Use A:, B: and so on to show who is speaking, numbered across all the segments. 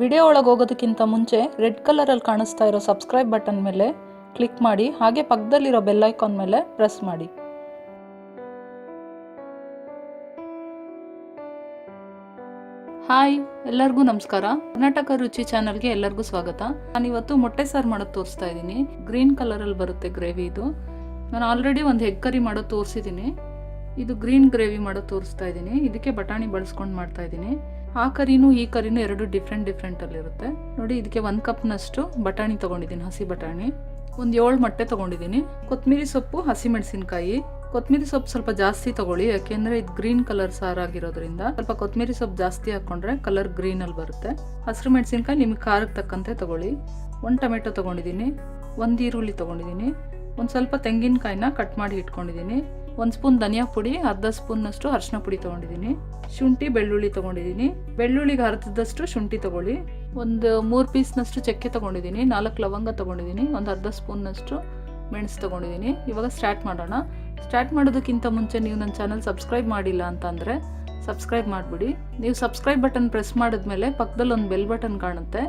A: Video ಒಳಗೆ ಹೋಗೋದಕ್ಕಿಂತ ಮುಂಚೆ red ಕಲರಲ್ಲಿ ಕಾಣಿಸ್ತಾ ಇರೋ ಸಬ್ಸ್ಕ್ರೈಬ್ ಬಟನ್ ಮೇಲೆ ಕ್ಲಿಕ್ ಮಾಡಿ, ಹಾಗೆ ಪಕ್ಕದಲ್ಲಿರೋ ಬೆಲ್ ಐಕಾನ್ ಮೇಲೆ ಪ್ರೆಸ್ ಮಾಡಿ. ಹಾಯ್, ಎಲ್ಲರಿಗೂ ನಮಸ್ಕಾರ. ಕರ್ನಾಟಕ ರುಚಿ ಚಾನಲ್ಗೆ ಎಲ್ಲರಿಗೂ ಸ್ವಾಗತ. ನಾನಿವತ್ತು ಮೊಟ್ಟೆ ಸಾರು ಮಾಡೋದು ತೋರಿಸ್ತಾ ಇದ್ದೀನಿ. ಗ್ರೀನ್ ಕಲರಲ್ಲಿ ಬರುತ್ತೆ ಗ್ರೇವಿ ಇದು. ನಾನು ಆಲ್ರೆಡಿ ಒಂದು ಎಗ್ ಕರಿ ಮಾಡೋದು ತೋರಿಸಿದ್ದೀನಿ. ಇದು ಗ್ರೀನ್ ಗ್ರೇವಿ ಮಾಡೋದು ತೋರಿಸ್ತಾ ಇದ್ದೀನಿ. ಇದಕ್ಕೆ ಬಟಾಣಿ ಬಳಸ್ಕೊಂಡು ಮಾಡ್ತಾ ಇದ್ದೀನಿ. ಆ ಕರಿನೂ ಈ ಕರಿನೂ ಎರಡು ಡಿಫ್ರೆಂಟ್ ಅಲ್ಲಿರುತ್ತೆ. ನೋಡಿ, ಇದಕ್ಕೆ 1 ಕಪ್ನಷ್ಟು ಬಟಾಣಿ ತೊಗೊಂಡಿದ್ದೀನಿ, ಹಸಿ ಬಟಾಣಿ. ಒಂದು 7 ಮೊಟ್ಟೆ ತೊಗೊಂಡಿದ್ದೀನಿ. ಕೊತ್ತಂಬರಿ ಸೊಪ್ಪು, ಹಸಿಮೆಣಸಿನ್ಕಾಯಿ. ಕೊತ್ತಂಬರಿ ಸೊಪ್ಪು ಸ್ವಲ್ಪ ಜಾಸ್ತಿ ತೊಗೊಳ್ಳಿ, ಯಾಕೆಂದರೆ ಇದು ಗ್ರೀನ್ ಕಲರ್ ಸಾರಾಗಿರೋದ್ರಿಂದ ಸ್ವಲ್ಪ ಕೊತ್ತಂಬರಿ ಸೊಪ್ಪು ಜಾಸ್ತಿ ಹಾಕ್ಕೊಂಡ್ರೆ ಕಲರ್ ಗ್ರೀನಲ್ಲಿ ಬರುತ್ತೆ. ಹಸಿರು ಮೆಣಸಿನ್ಕಾಯಿ ನಿಮ್ಗೆ ಖಾರಕ್ಕೆ ತಕ್ಕಂತೆ ತೊಗೊಳ್ಳಿ. 1 ಟೊಮೆಟೊ ತೊಗೊಂಡಿದ್ದೀನಿ. 1 ಈರುಳ್ಳಿ ತೊಗೊಂಡಿದ್ದೀನಿ. ಒಂದು ಸ್ವಲ್ಪ ತೆಂಗಿನಕಾಯಿನ ಕಟ್ ಮಾಡಿ ಇಟ್ಕೊಂಡಿದ್ದೀನಿ. 1 ಸ್ಪೂನ್ ಧನಿಯಾ ಪುಡಿ, ಅರ್ಧ ಸ್ಪೂನ್ನಷ್ಟು ಅರಿಶಿನ ಪುಡಿ ತೊಗೊಂಡಿದ್ದೀನಿ. ಶುಂಠಿ ಬೆಳ್ಳುಳ್ಳಿ ತೊಗೊಂಡಿದ್ದೀನಿ. ಬೆಳ್ಳುಳ್ಳಿಗೆ ಅರ್ಧದಷ್ಟು ಶುಂಠಿ ತೊಗೊಳ್ಳಿ. ಒಂದು 3 ಪೀಸ್ನಷ್ಟು ಚಕ್ಕೆ ತೊಗೊಂಡಿದ್ದೀನಿ. 4 ಲವಂಗ ತೊಗೊಂಡಿದ್ದೀನಿ. ಒಂದು ಅರ್ಧ ಸ್ಪೂನ್ನಷ್ಟು ಮೆಣಸು ತೊಗೊಂಡಿದ್ದೀನಿ. ಇವಾಗ ಸ್ಟಾರ್ಟ್ ಮಾಡೋಣ. ಸ್ಟಾರ್ಟ್ ಮಾಡೋದಕ್ಕಿಂತ ಮುಂಚೆ ನೀವು ನನ್ನ ಚಾನಲ್ ಸಬ್ಸ್ಕ್ರೈಬ್ ಮಾಡಿಲ್ಲ ಅಂತಂದರೆ ಸಬ್ಸ್ಕ್ರೈಬ್ ಮಾಡಿಬಿಡಿ. ನೀವು ಸಬ್ಸ್ಕ್ರೈಬ್ ಬಟನ್ ಪ್ರೆಸ್ ಮಾಡಿದ್ಮೇಲೆ ಪಕ್ಕದಲ್ಲಿ ಒಂದು ಬೆಲ್ ಬಟನ್ ಕಾಣುತ್ತೆ,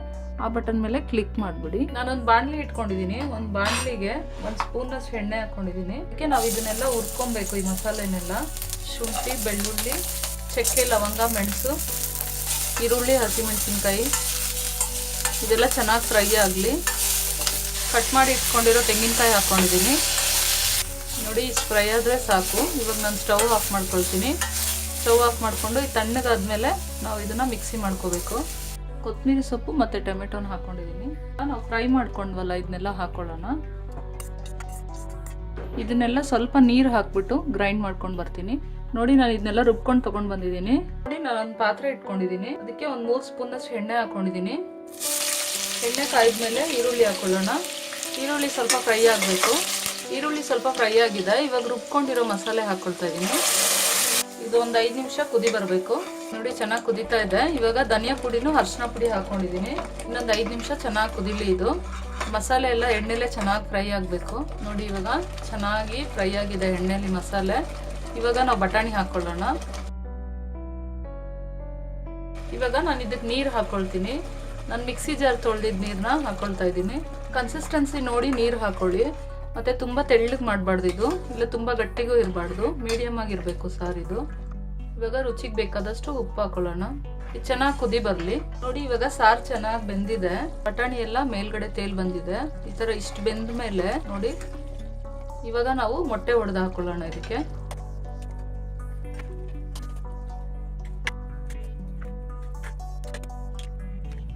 A: ಆ ಬಟನ್ ಮೇಲೆ ಕ್ಲಿಕ್ ಮಾಡಿಬಿಡಿ. ನಾನೊಂದು ಬಾಣಲಿ ಇಟ್ಕೊಂಡಿದ್ದೀನಿ. ಒಂದು ಬಾಣಲಿಗೆ 1 ಸ್ಪೂನಷ್ಟು ಎಣ್ಣೆ ಹಾಕ್ಕೊಂಡಿದ್ದೀನಿ. ಅದಕ್ಕೆ ನಾವು ಇದನ್ನೆಲ್ಲ ಹುರ್ಕೊಬೇಕು, ಈ ಮಸಾಲೆನೆಲ್ಲ. ಶುಂಠಿ, ಬೆಳ್ಳುಳ್ಳಿ, ಚಕ್ಕೆ, ಲವಂಗ, ಮೆಣಸು, ಈರುಳ್ಳಿ, ಹಸಿಮೆಣಸಿನ್ಕಾಯಿ ಇದೆಲ್ಲ ಚೆನ್ನಾಗಿ ಫ್ರೈ ಆಗಲಿ. ಕಟ್ ಮಾಡಿ ಇಟ್ಕೊಂಡಿರೋ ತೆಂಗಿನಕಾಯಿ ಹಾಕ್ಕೊಂಡಿದ್ದೀನಿ. ನೋಡಿ, ಇಷ್ಟು ಫ್ರೈ ಆದರೆ ಸಾಕು. ಇವಾಗ ನಾನು ಸ್ಟವ್ ಆಫ್ ಮಾಡ್ಕೊಳ್ತೀನಿ. ಸ್ಟವ್ ಆಫ್ ಮಾಡಿಕೊಂಡು ಇದು ತಣ್ಣಗಾದ್ಮೇಲೆ ನಾವು ಇದನ್ನು ಮಿಕ್ಸಿ ಮಾಡ್ಕೋಬೇಕು. ಕೊತ್ತಂಬರಿ ಸೊಪ್ಪು ಮತ್ತು ಟೊಮೆಟೊನ ಹಾಕ್ಕೊಂಡಿದ್ದೀನಿ. ನಾವು ಫ್ರೈ ಮಾಡ್ಕೊಂಡ್ವಲ್ಲ, ಇದನ್ನೆಲ್ಲ ಹಾಕ್ಕೊಳ್ಳೋಣ. ಇದನ್ನೆಲ್ಲ ಸ್ವಲ್ಪ ನೀರು ಹಾಕ್ಬಿಟ್ಟು ಗ್ರೈಂಡ್ ಮಾಡ್ಕೊಂಡು ಬರ್ತೀನಿ. ನೋಡಿ, ನಾನು ಇದನ್ನೆಲ್ಲ ರುಬ್ಕೊಂಡು ತೊಗೊಂಡು ಬಂದಿದ್ದೀನಿ. ನೋಡಿ, ನಾನೊಂದು ಪಾತ್ರೆ ಇಟ್ಕೊಂಡಿದ್ದೀನಿ. ಅದಕ್ಕೆ ಒಂದು 3 ಸ್ಪೂನಷ್ಟು ಎಣ್ಣೆ ಹಾಕ್ಕೊಂಡಿದ್ದೀನಿ. ಎಣ್ಣೆ ಕಾಯ್ದ್ಮೇಲೆ ಈರುಳ್ಳಿ ಹಾಕ್ಕೊಳ್ಳೋಣ. ಈರುಳ್ಳಿ ಸ್ವಲ್ಪ ಫ್ರೈ ಆಗಬೇಕು. ಈರುಳ್ಳಿ ಸ್ವಲ್ಪ ಫ್ರೈ ಆಗಿದೆ. ಇವಾಗ ರುಬ್ಕೊಂಡಿರೋ ಮಸಾಲೆ ಹಾಕ್ಕೊಳ್ತಾ ಇದ್ದೀನಿ. ಇದು ಒಂದು 5 ನಿಮಿಷ ಕುದಿ ಬರಬೇಕು. ನೋಡಿ, ಚೆನ್ನಾಗಿ ಕುದೀತಾ ಇದೆ. ಇವಾಗ ಧನಿಯಾ ಪುಡಿನೂ ಅರಿಶಿನ ಪುಡಿ ಹಾಕ್ಕೊಂಡಿದ್ದೀನಿ. ಇನ್ನೊಂದು 5 ನಿಮಿಷ ಚೆನ್ನಾಗಿ ಕುದಿಲಿ. ಇದು ಮಸಾಲೆ ಎಲ್ಲ ಎಣ್ಣೆಲೆ ಚೆನ್ನಾಗಿ ಫ್ರೈ ಆಗಬೇಕು. ನೋಡಿ, ಇವಾಗ ಚೆನ್ನಾಗಿ ಫ್ರೈ ಆಗಿದೆ ಎಣ್ಣೆಲಿ ಮಸಾಲೆ. ಇವಾಗ ನಾವು ಬಟಾಣಿ ಹಾಕ್ಕೊಳ್ಳೋಣ. ಇವಾಗ ನಾನು ಇದಕ್ಕೆ ನೀರು ಹಾಕ್ಕೊಳ್ತೀನಿ. ನಾನು ಮಿಕ್ಸಿ ಜಾರ್ ತೊಳೆದಿದ್ದ ನೀರನ್ನ ಹಾಕ್ಕೊಳ್ತಾ ಇದ್ದೀನಿ. ಕನ್ಸಿಸ್ಟೆನ್ಸಿ ನೋಡಿ ನೀರು ಹಾಕ್ಕೊಳ್ಳಿ. ಮತ್ತು ತುಂಬ ತೆಳ್ಳಗೆ ಮಾಡಬಾರ್ದು ಇದು, ಇಲ್ಲ ತುಂಬ ಗಟ್ಟಿಗೂ ಇರಬಾರ್ದು, ಮೀಡಿಯಮ್ ಆಗಿರಬೇಕು ಸಾರಿದು. ಇವಾಗ ರುಚಿಗೆ ಬೇಕಾದಷ್ಟು ಉಪ್ಪು ಹಾಕೊಳ್ಳೋಣ. ಇದು ಚೆನ್ನಾಗಿ ಕುದಿ ಬರಲಿ. ನೋಡಿ, ಇವಾಗ ಸಾರು ಚೆನ್ನಾಗಿ ಬೆಂದಿದೆ. ಬಟಾಣಿ ಎಲ್ಲ ಮೇಲ್ಗಡೆ ತೇಲ್ ಬಂದಿದೆ. ಈ ಥರ ಇಷ್ಟು ಬೆಂದ ಮೇಲೆ ನೋಡಿ, ಇವಾಗ ನಾವು ಮೊಟ್ಟೆ ಒಡೆದು ಹಾಕೊಳ್ಳೋಣ. ಇದಕ್ಕೆ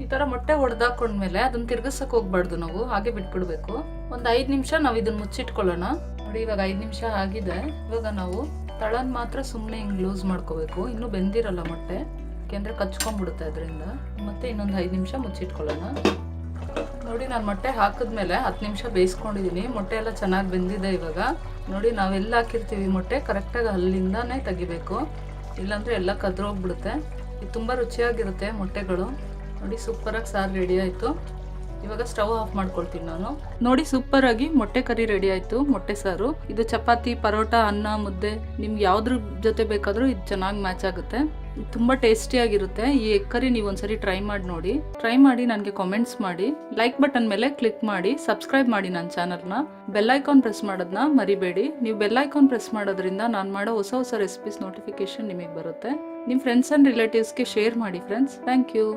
A: ಈ ಥರ ಮೊಟ್ಟೆ ಹೊಡೆದಾಕೊಂಡ್ಮೇಲೆ ಅದನ್ನ ತಿರ್ಗಿಸಕ್ಕೆ ಹೋಗ್ಬಾರ್ದು, ನಾವು ಹಾಗೆ ಬಿಟ್ಬಿಡ್ಬೇಕು. ಒಂದು 5 ನಿಮಿಷ ನಾವು ಇದನ್ನ ಮುಚ್ಚಿಟ್ಕೊಳ್ಳೋಣ. ನೋಡಿ, ಇವಾಗ 5 ನಿಮಿಷ ಆಗಿದೆ. ಇವಾಗ ನಾವು ತಳನ್ ಮಾತ್ರ ಸುಮ್ಮನೆ ಹಿಂಗೆ ಲೂಸ್ ಮಾಡ್ಕೋಬೇಕು. ಇನ್ನೂ ಬೆಂದಿರಲ್ಲ ಮೊಟ್ಟೆ, ಯಾಕೆಂದರೆ ಕಚ್ಕೊಂಡ್ಬಿಡುತ್ತೆ ಅದರಿಂದ. ಮತ್ತೆ ಇನ್ನೊಂದು 5 ನಿಮಿಷ ಮುಚ್ಚಿಟ್ಕೊಳ್ಳೋಣ. ನೋಡಿ, ನಾನು ಮೊಟ್ಟೆ ಹಾಕಿದ್ಮೇಲೆ 10 ನಿಮಿಷ ಬೇಯಿಸ್ಕೊಂಡಿದ್ದೀನಿ. ಮೊಟ್ಟೆ ಎಲ್ಲ ಚೆನ್ನಾಗಿ ಬೆಂದಿದೆ. ಇವಾಗ ನೋಡಿ, ನಾವೆಲ್ಲ ಹಾಕಿರ್ತೀವಿ ಮೊಟ್ಟೆ ಕರೆಕ್ಟಾಗಿ ಅಲ್ಲಿಂದಾನೇ ತೆಗಿಬೇಕು, ಇಲ್ಲಾಂದರೆ ಎಲ್ಲ ಕದ್ರೋಗ್ಬಿಡುತ್ತೆ. ಇದು ತುಂಬ ರುಚಿಯಾಗಿರುತ್ತೆ ಮೊಟ್ಟೆಗಳು. ನೋಡಿ, ಸೂಪರಾಗಿ ಸಾರು ರೆಡಿ ಆಯಿತು. ಇವಾಗ ಸ್ಟವ್ ಆಫ್ ಮಾಡ್ಕೊಳ್ತೀನಿ ನಾನು. ನೋಡಿ, ಸೂಪರಾಗಿ ಮೊಟ್ಟೆ ಕರಿ ರೆಡಿ ಆಯಿತು, ಮೊಟ್ಟೆ ಸಾರು. ಇದು ಚಪಾತಿ, ಪರೋಟ, ಅನ್ನ, ಮುದ್ದೆ ನಿಮ್ಗೆ ಯಾವುದ್ರ ಜೊತೆ ಬೇಕಾದರೂ ಇದು ಚೆನ್ನಾಗಿ ಮ್ಯಾಚ್ ಆಗುತ್ತೆ. ತುಂಬ ಟೇಸ್ಟಿಯಾಗಿರುತ್ತೆ. ಈ ಎಗ್ ಕರಿ ನೀವು ಒಂದ್ಸರಿ ಟ್ರೈ ಮಾಡಿ ನೋಡಿ. ಟ್ರೈ ಮಾಡಿ ನನಗೆ ಕಾಮೆಂಟ್ಸ್ ಮಾಡಿ. ಲೈಕ್ ಬಟನ್ ಮೇಲೆ ಕ್ಲಿಕ್ ಮಾಡಿ, ಸಬ್ಸ್ಕ್ರೈಬ್ ಮಾಡಿ ನನ್ನ ಚಾನಲ್ನ. ಬೆಲ್ ಐಕಾನ್ ಪ್ರೆಸ್ ಮಾಡೋದನ್ನ ಮರಿಬೇಡಿ. ನೀವು ಬೆಲ್ ಐಕಾನ್ ಪ್ರೆಸ್ ಮಾಡೋದ್ರಿಂದ ನಾನು ಮಾಡೋ ಹೊಸ ರೆಸಿಪೀಸ್ ನೋಟಿಫಿಕೇಶನ್ ನಿಮಗೆ ಬರುತ್ತೆ. ನಿಮ್ಮ ಫ್ರೆಂಡ್ಸ್ ಆ್ಯಂಡ್ ರಿಲೇಟಿವ್ಸ್ಗೆ ಶೇರ್ ಮಾಡಿ ಫ್ರೆಂಡ್ಸ್. Thank you.